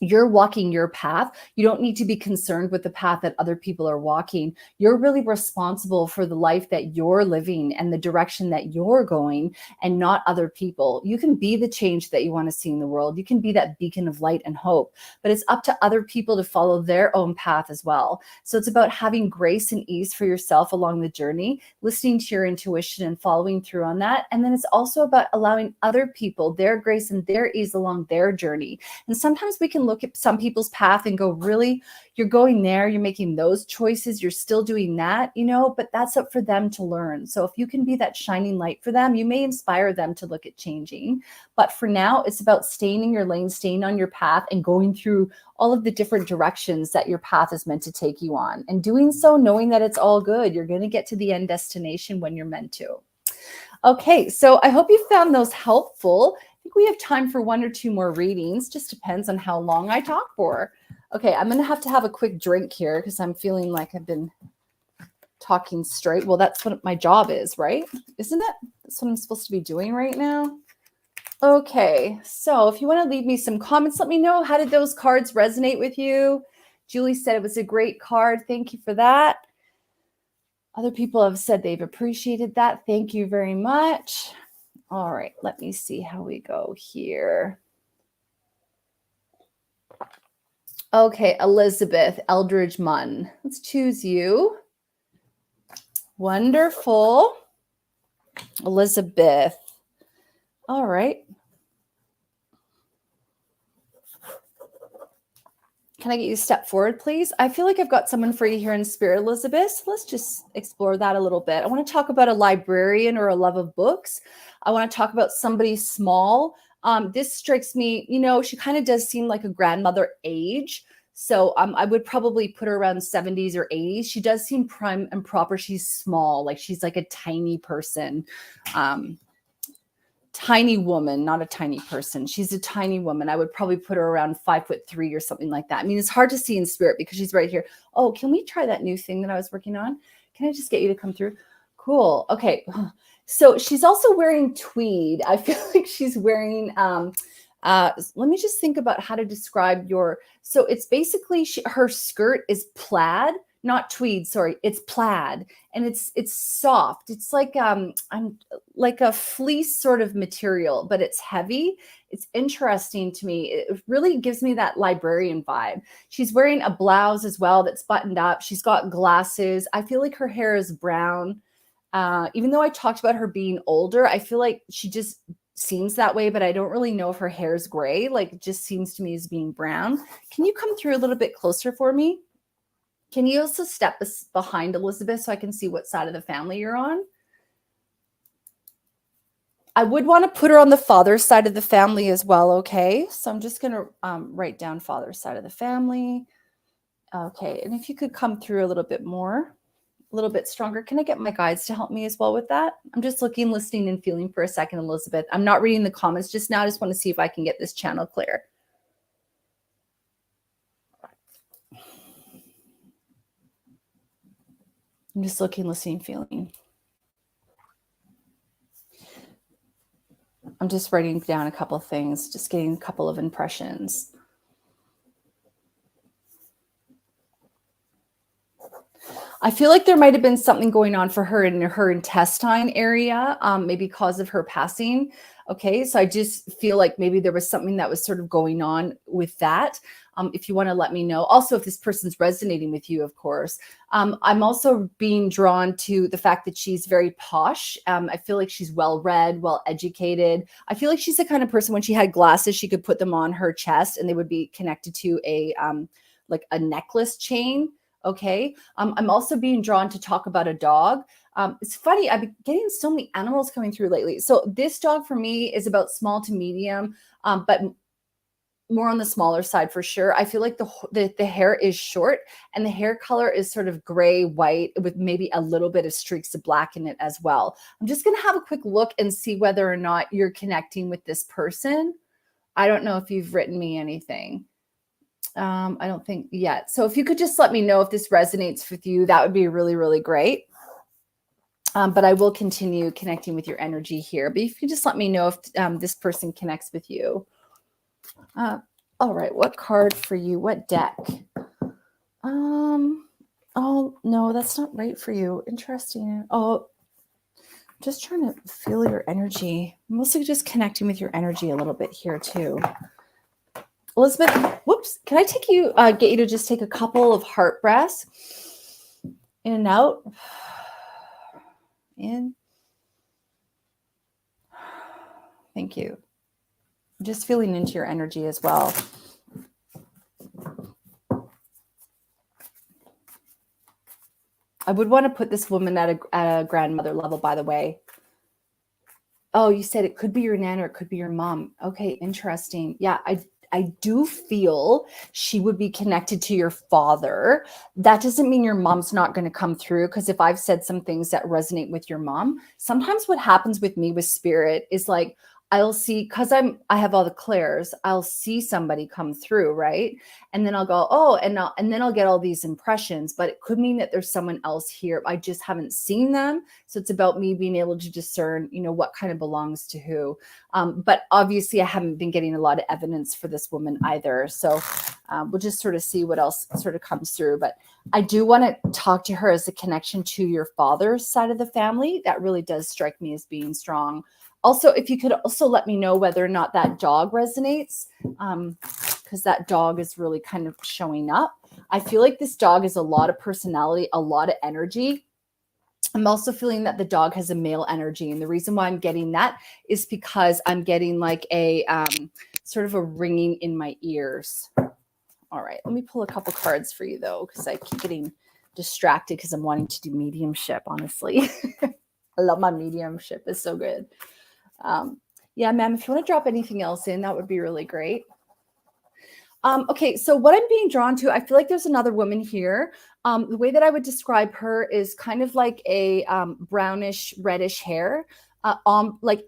you're walking your path. You don't need to be concerned with the path that other people are walking. You're really responsible for the life that you're living and the direction that you're going, and not other people. You can be the change that you want to see in the world. You can be that beacon of light and hope, but it's up to other people to follow their own path as well. So it's about having grace and ease for yourself along the journey, listening to your intuition and following through on that. And then it's also about allowing other people their grace and their ease along their journey. And sometimes we can look at some people's path and go, really, you're going there, you're making those choices, you're still doing that, but that's up for them to learn. So if you can be that shining light for them, you may inspire them to look at changing. But for now, it's about staying in your lane, staying on your path, and going through all of the different directions that your path is meant to take you on. And doing so, knowing that it's all good. You're going to get to the end destination when you're meant to. Okay, so I hope you found those helpful. I think we have time for 1 or 2 more readings. Just depends on how long I talk for. Okay, I'm going to have a quick drink here because I'm feeling like I've been talking straight. Well, that's what my job is, right? Isn't it? That's what I'm supposed to be doing right now. Okay, so if you want to leave me some comments, let me know. How did those cards resonate with you? Julie said it was a great card. Thank you for that. Other people have said they've appreciated that. Thank you very much. All right, let me see how we go here. Okay, Elizabeth Eldridge Munn. Let's choose you. Wonderful. Elizabeth. All right. Can I get you to step forward, please? I feel like I've got someone for you here in spirit, Elizabeth. So let's just explore that a little bit. I want to talk about a librarian or a love of books. I want to talk about somebody small. This strikes me, she kind of does seem like a grandmother age. So I would probably put her around 70s or 80s. She does seem prime and proper. She's small, like she's like a tiny person. Tiny woman, not a tiny person. She's a tiny woman. I would probably put her around 5'3" or something like that. I mean, it's hard to see in spirit because she's right here. Oh, can we try that new thing that I was working on? Can I just get you to come through? Cool. Okay. So she's also wearing tweed. I feel like she's wearing, let me just think about how to describe so it's basically her skirt is plaid, not tweed, sorry, it's plaid, and it's soft. It's like I'm like a fleece sort of material, but it's heavy. It's interesting to me. It really gives me that librarian vibe. She's wearing a blouse as well that's buttoned up. She's got glasses. I feel like her hair is brown. Even though I talked about her being older, I feel like she just seems that way, but I don't really know if her hair is gray. Like it just seems to me as being brown. Can you come through a little bit closer for me? Can you also step behind Elizabeth so I can see what side of the family you're on? I would want to put her on the father's side of the family as well, okay? So I'm just going to write down father's side of the family. Okay, and if you could come through a little bit more, a little bit stronger. Can I get my guides to help me as well with that? I'm just looking, listening, and feeling for a second, Elizabeth. I'm not reading the comments just now. I just want to see if I can get this channel clear. I'm just looking, listening, feeling. I'm just writing down a couple of things, just getting a couple of impressions. I feel like there might have been something going on for her in her intestine area, maybe because of her passing. Okay, so I just feel like maybe there was something that was sort of going on with that. If you want to let me know. Also, if this person's resonating with you, of course. I'm also being drawn to the fact that she's very posh. I feel like she's well-read, well-educated. I feel like she's the kind of person, when she had glasses, she could put them on her chest and they would be connected to a like a necklace chain. Okay. I'm also being drawn to talk about a dog. It's funny. I've been getting so many animals coming through lately. So this dog for me is about small to medium, but more on the smaller side for sure. I feel like the hair is short and the hair color is sort of gray, white with maybe a little bit of streaks of black in it as well. I'm just going to have a quick look and see whether or not you're connecting with this person. I don't know if you've written me anything. I don't think yet. So if you could just let me know if this resonates with you, that would be really, really great. But I will continue connecting with your energy here. But if you could just let me know if this person connects with you. All right. What card for you? What deck? Oh, no, that's not right for you. Interesting. Oh, just trying to feel your energy. I'm mostly just connecting with your energy a little bit here too. Elizabeth, whoops, can I take you, get you to just take a couple of heart breaths in and out? In. Thank you. Just feeling into your energy as well. I would want to put this woman at a grandmother level, by the way. Oh, you said it could be your nan or it could be your mom. Okay, interesting. Yeah, I do feel she would be connected to your father. That doesn't mean your mom's not going to come through, because if I've said some things that resonate with your mom, sometimes what happens with me with spirit is like, I'll see, because I have all the clairs, I'll see somebody come through, right? And then I'll go, oh, and then I'll get all these impressions, but it could mean that there's someone else here. I just haven't seen them. So it's about me being able to discern, what kind of belongs to who. But obviously I haven't been getting a lot of evidence for this woman either. So we'll just sort of see what else sort of comes through. But I do want to talk to her as a connection to your father's side of the family. That really does strike me as being strong. Also, if you could also let me know whether or not that dog resonates, because that dog is really kind of showing up. I feel like this dog has a lot of personality, a lot of energy. I'm also feeling that the dog has a male energy. And the reason why I'm getting that is because I'm getting like a sort of a ringing in my ears. All right, let me pull a couple cards for you, though, because I keep getting distracted because I'm wanting to do mediumship, honestly. I love my mediumship. It's so good. Yeah, ma'am, if you want to drop anything else in, that would be really great. Okay, so what I'm being drawn to, I feel like there's another woman here. The way that I would describe her is kind of like a brownish, reddish hair, like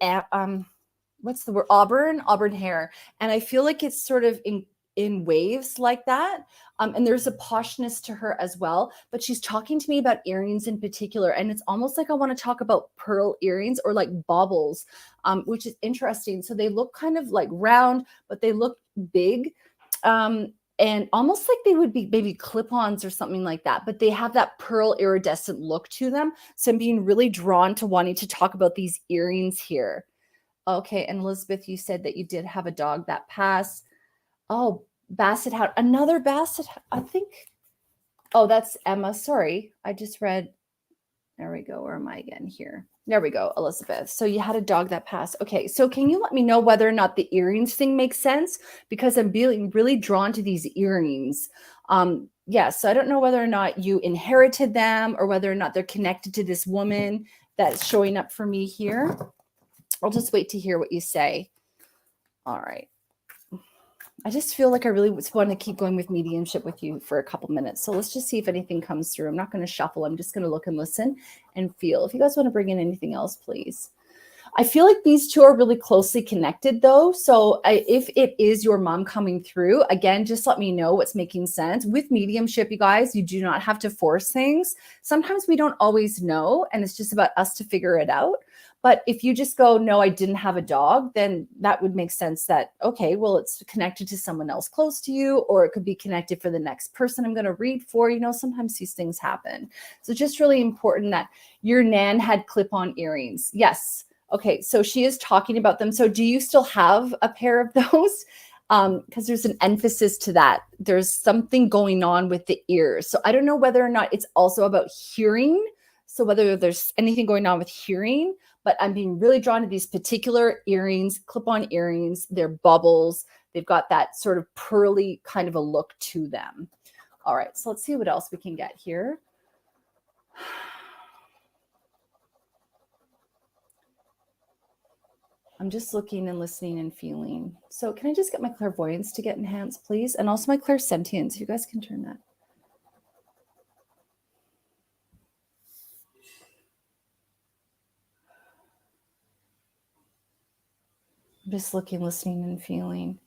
what's the word? Auburn hair, and I feel like it's sort of in waves like that. And there's a poshness to her as well. But she's talking to me about earrings in particular, and it's almost like I want to talk about pearl earrings or like baubles, which is interesting. So they look kind of like round, but they look big. And almost like they would be maybe clip-ons or something like that, but they have that pearl iridescent look to them. So I'm being really drawn to wanting to talk about these earrings here. Okay, and Elizabeth, you said that you did have a dog that passed. Oh, Basset Hound, another Basset. I think. Oh, that's Emma. Sorry, I just read. There we go. Where am I again here? There we go, Elizabeth. So you had a dog that passed. Okay, so can you let me know whether or not the earrings thing makes sense? Because I'm feeling really drawn to these earrings. Yeah, so I don't know whether or not you inherited them or whether or not they're connected to this woman that's showing up for me here. I'll just wait to hear what you say. All right. I just feel like I really want to keep going with mediumship with you for a couple minutes. So let's just see if anything comes through. I'm not going to shuffle. I'm just going to look and listen and feel. If you guys want to bring in anything else, please. I feel like these two are really closely connected though. So if it is your mom coming through, again, just let me know what's making sense. With mediumship, you guys, you do not have to force things. Sometimes we don't always know, and it's just about us to figure it out. But if you just go, no, I didn't have a dog, then that would make sense that, okay, well, it's connected to someone else close to you, or it could be connected for the next person I'm going to read for. You know, sometimes these things happen. So just really important that your Nan had clip-on earrings. Yes. Okay, so she is talking about them. So do you still have a pair of those? Because there's an emphasis to that. There's something going on with the ears. So I don't know whether or not it's also about hearing. So whether there's anything going on with hearing, but I'm being really drawn to these particular earrings, clip-on earrings. They're bubbles. They've got that sort of pearly kind of a look to them. All right, so let's see what else we can get here. I'm just looking and listening and feeling. So can I just get my clairvoyance to get enhanced, please? And also my clairsentience. If you guys can turn that. I'm just looking, listening, and feeling.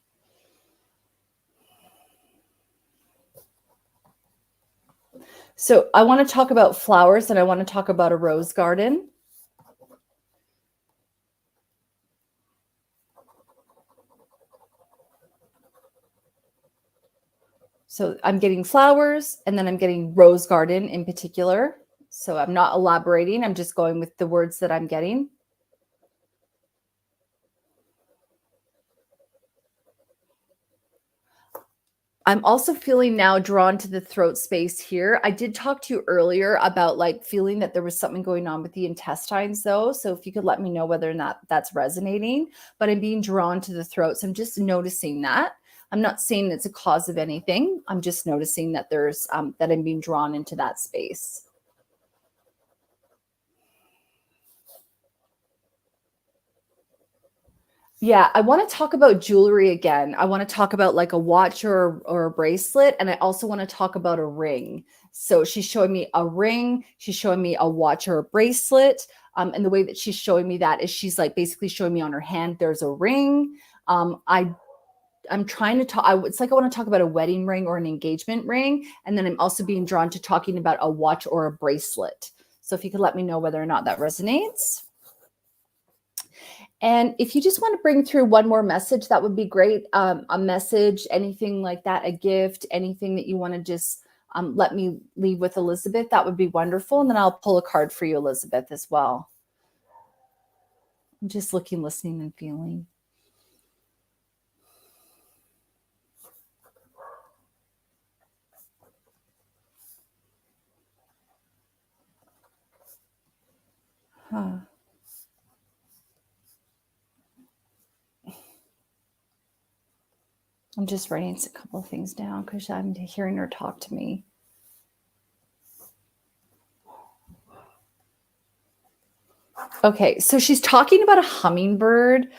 So I want to talk about flowers, and I want to talk about a rose garden. So I'm getting flowers, and then I'm getting rose garden in particular. So I'm not elaborating. I'm just going with the words that I'm getting. I'm also feeling now drawn to the throat space here. I did talk to you earlier about like feeling that there was something going on with the intestines though. So if you could let me know whether or not that's resonating, but I'm being drawn to the throat. So I'm just noticing that. I'm not saying it's a cause of anything. I'm just noticing that there's that I'm being drawn into that space. Yeah, I want to talk about jewelry again. I want to talk about like a watch or a bracelet, and I also want to talk about a ring. So she's showing me a ring, she's showing me a watch or a bracelet. And the way that she's showing me that is she's like basically showing me on her hand there's a ring. I'm trying to talk. It's like I want to talk about a wedding ring or an engagement ring, and then I'm also being drawn to talking about a watch or a bracelet. So if you could let me know whether or not that resonates. And if you just want to bring through one more message, that would be great. A message, anything like that, a gift, anything that you want to just let me leave with Elizabeth, that would be wonderful. And then I'll pull a card for you, Elizabeth, as well. I'm just looking, listening, and feeling. Huh. I'm just writing a couple of things down because I'm hearing her talk to me. Okay, so she's talking about a hummingbird.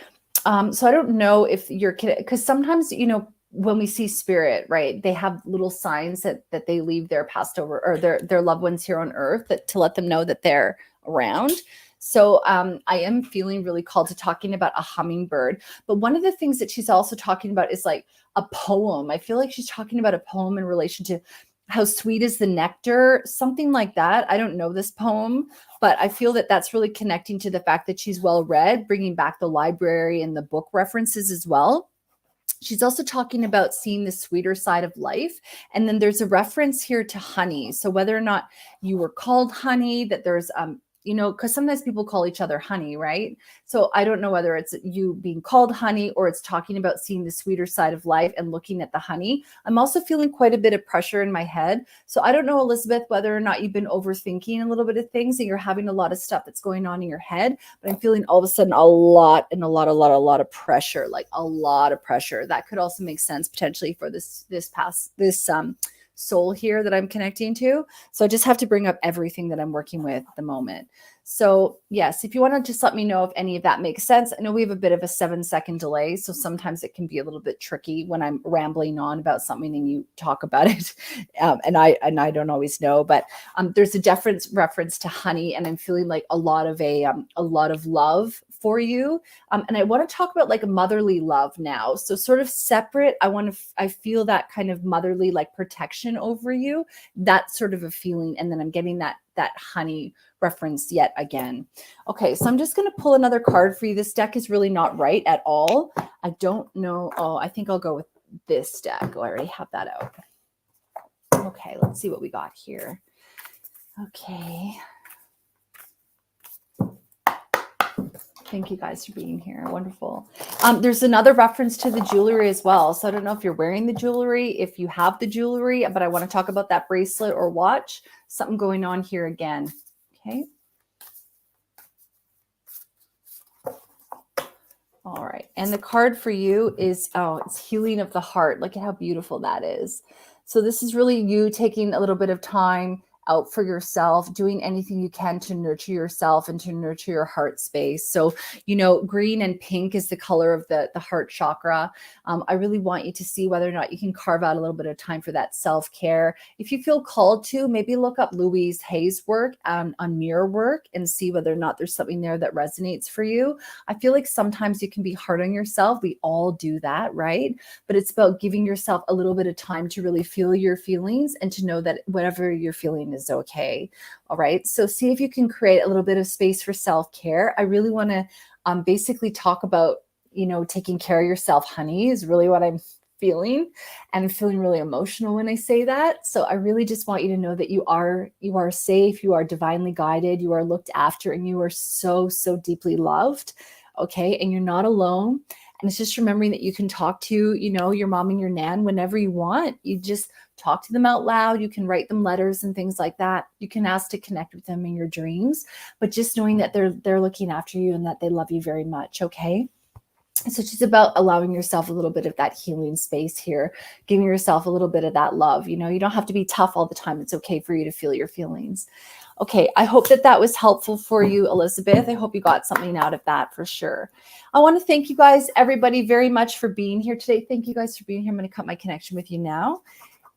So I don't know if you're kidding, because sometimes, you know, when we see spirit, right, they have little signs that they leave their passed over or their loved ones here on earth to let them know that they're around. So I am feeling really called to talking about a hummingbird. But one of the things that she's also talking about is like a poem. I feel like she's talking about a poem in relation to how sweet is the nectar, something like that. I don't know this poem, but I feel that that's really connecting to the fact that she's well read, bringing back the library and the book references as well. She's also talking about seeing the sweeter side of life. And then there's a reference here to honey. So whether or not you were called honey, that there's, because sometimes people call each other honey, right? So I don't know whether it's you being called honey or it's talking about seeing the sweeter side of life and looking at the honey. I'm also feeling quite a bit of pressure in my head. So I don't know, Elizabeth, whether or not you've been overthinking a little bit of things and you're having a lot of stuff that's going on in your head, but I'm feeling all of a sudden a lot of pressure, like a lot of pressure. That could also make sense potentially for this soul here that I'm connecting to. So I just have to bring up everything that I'm working with at the moment. So yes, if you want to just let me know if any of that makes sense. I know we have a bit of a 7-second delay, so sometimes it can be a little bit tricky when I'm rambling on about something and you talk about it, and I don't always know. But there's a definite reference to honey, and I'm feeling like a lot of love for you, and I want to talk about like a motherly love now. So sort of separate. I feel that kind of motherly like protection over you, that sort of a feeling, and then I'm getting that honey reference yet again. Okay, so I'm just going to pull another card for you. This deck is really not right at all. I don't know. Oh, I think I'll go with this deck. Oh, I already have that out. Okay, let's see what we got here. Okay. Thank you guys for being here. Wonderful. There's another reference to the jewelry as well. So I don't know if you're wearing the jewelry, if you have the jewelry, but I want to talk about that bracelet or watch. Something going on here again. Okay. All right. And the card for you is, it's healing of the heart. Look at how beautiful that is. So this is really you taking a little bit of time out for yourself, doing anything you can to nurture yourself and to nurture your heart space. So, green and pink is the color of the heart chakra. I really want you to see whether or not you can carve out a little bit of time for that self-care. If you feel called to, maybe look up Louise Hay's work on mirror work and see whether or not there's something there that resonates for you. I feel like sometimes you can be hard on yourself. We all do that, right? But it's about giving yourself a little bit of time to really feel your feelings and to know that whatever you're feeling is okay. All right. So see if you can create a little bit of space for self-care. I really want to basically talk about, taking care of yourself, honey, is really what I'm feeling. And I'm feeling really emotional when I say that. So I really just want you to know that you are safe, you are divinely guided, you are looked after, and you are so, so deeply loved. Okay. And you're not alone. And it's just remembering that you can talk to, your mom and your nan whenever you want. You just talk to them out loud. You can write them letters and things like that. You can ask to connect with them in your dreams, but just knowing that they're looking after you and that they love you very much. Okay. So it's just about allowing yourself a little bit of that healing space here, giving yourself a little bit of that love. You don't have to be tough all the time. It's okay for you to feel your feelings. Okay, I hope that was helpful for you, Elizabeth. I hope you got something out of that for sure. I want to thank you guys, everybody, very much for being here today. Thank you guys for being here. I'm going to cut my connection with you now.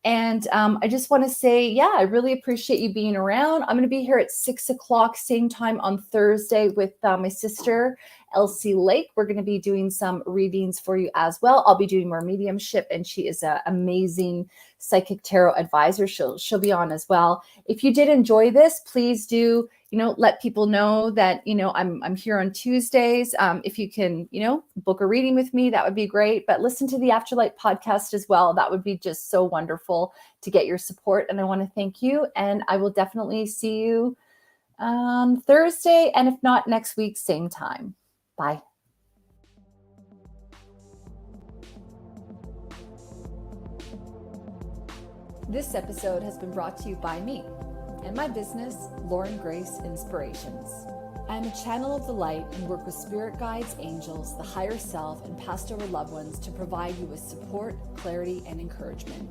And I just want to say, I really appreciate you being around. I'm going to be here at 6:00, same time on Thursday with my sister, Elsie Lake. We're going to be doing some readings for you as well. I'll be doing more mediumship, and she is an amazing psychic tarot advisor. She'll be on as well. If you did enjoy this, please do, let people know that, I'm here on Tuesdays. If you can, book a reading with me, that would be great. But listen to the Afterlight podcast as well. That would be just so wonderful to get your support. And I want to thank you. And I will definitely see you on Thursday. And if not, next week, same time. Bye. This episode has been brought to you by me and my business, Lauren Grace Inspirations. I am a channel of the light and work with spirit guides, angels, the higher self, and passed over loved ones to provide you with support, clarity, and encouragement.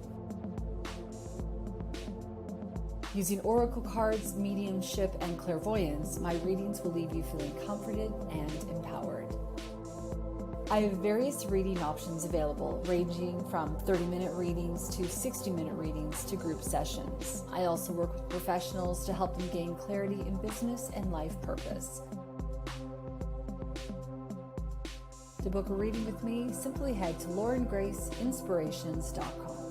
Using oracle cards, mediumship, and clairvoyance, my readings will leave you feeling comforted and empowered. I have various reading options available, ranging from 30-minute readings to 60-minute readings to group sessions. I also work with professionals to help them gain clarity in business and life purpose. To book a reading with me, simply head to LaurenGraceInspirations.com.